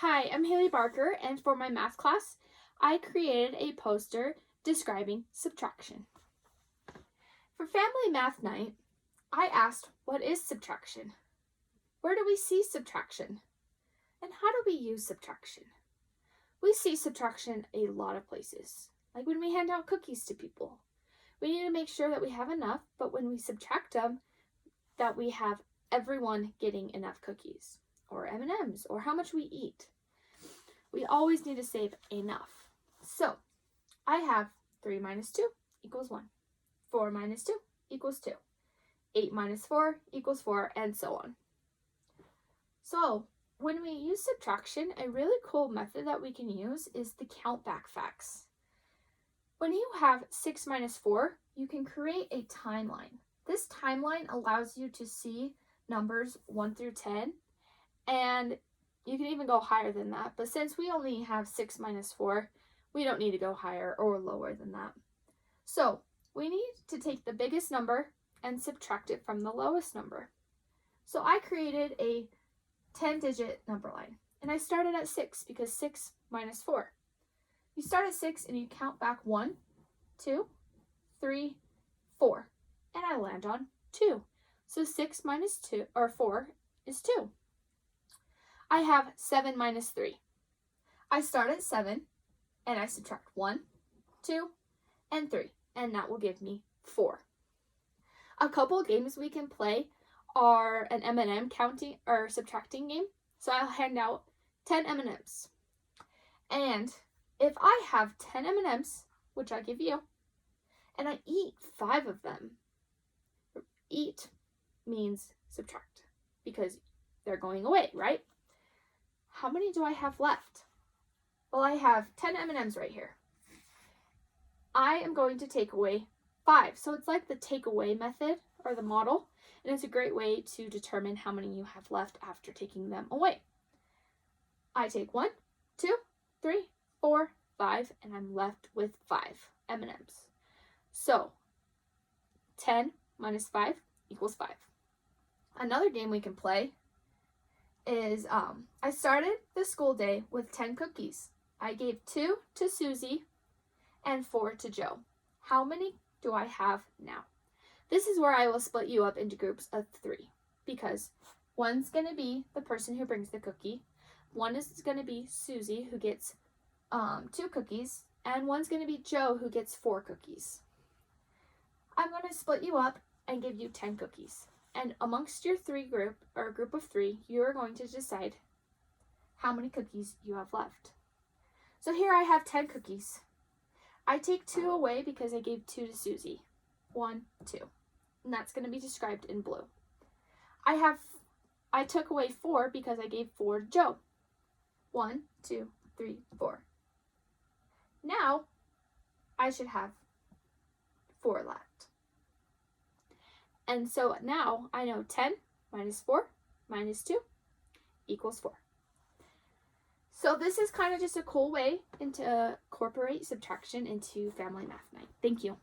Hi, I'm Haley Barker, and for my math class, I created a poster describing subtraction. For Family Math Night, I asked, what is subtraction? Where do we see subtraction? And how do we use subtraction? We see subtraction a lot of places, like when we hand out cookies to people. We need to make sure that we have enough, but when we subtract them, that we have everyone getting enough cookies, or M&Ms, or how much we eat. We always need to save enough. So, I have 3 minus 2 equals 1. 4 minus 2 equals 2. 8 minus 4 equals 4, and so on. So, when we use subtraction, a really cool method that we can use is the count back facts. When you have 6 minus 4, you can create a timeline. This timeline allows you to see numbers 1 through 10, and you can even go higher than that, but since we only have 6 minus 4, we don't need to go higher or lower than that. So, we need to take the biggest number and subtract it from the lowest number. So I created a 10-digit number line, and I started at 6 because 6 minus 4. You start at 6 and you count back 1, 2, 3, 4, and I land on 2. So 6 minus 2, or 4, is 2. I have 7 minus 3. I start at 7, and I subtract 1, 2, and 3, and that will give me 4. A couple of games we can play are an M&M counting or subtracting game. So I'll hand out 10 M&Ms. And if I have 10 M&Ms, which I give you, and I eat 5 of them, eat means subtract because they're going away, right? How many do I have left? Well, I have 10 M&Ms right here. I am going to take away 5. So it's like the take away method or the model, and it's a great way to determine how many you have left after taking them away. I take 1, 2, 3, 4, 5, and I'm left with 5 M&Ms. So 10 minus 5 equals 5. Another game we can play is I started the school day with 10 cookies. I gave 2 to Susie and 4 to Joe. How many do I have now? This is where I will split you up into groups of 3 because one's going to be the person who brings the cookie, one is going to be Susie who gets 2 cookies, and one's going to be Joe who gets 4 cookies. I'm going to split you up and give you 10 cookies. And amongst your group of 3, you are going to decide how many cookies you have left. So here I have 10 cookies. I take 2 away because I gave 2 to Susie. 1, 2. And that's going to be described in blue. I took away 4 because I gave 4 to Joe. 1, 2, 3, 4. Now, I should have 4 left. And so now I know 10 minus 4 minus 2 equals 4. So this is kind of just a cool way to incorporate subtraction into Family Math Night. Thank you.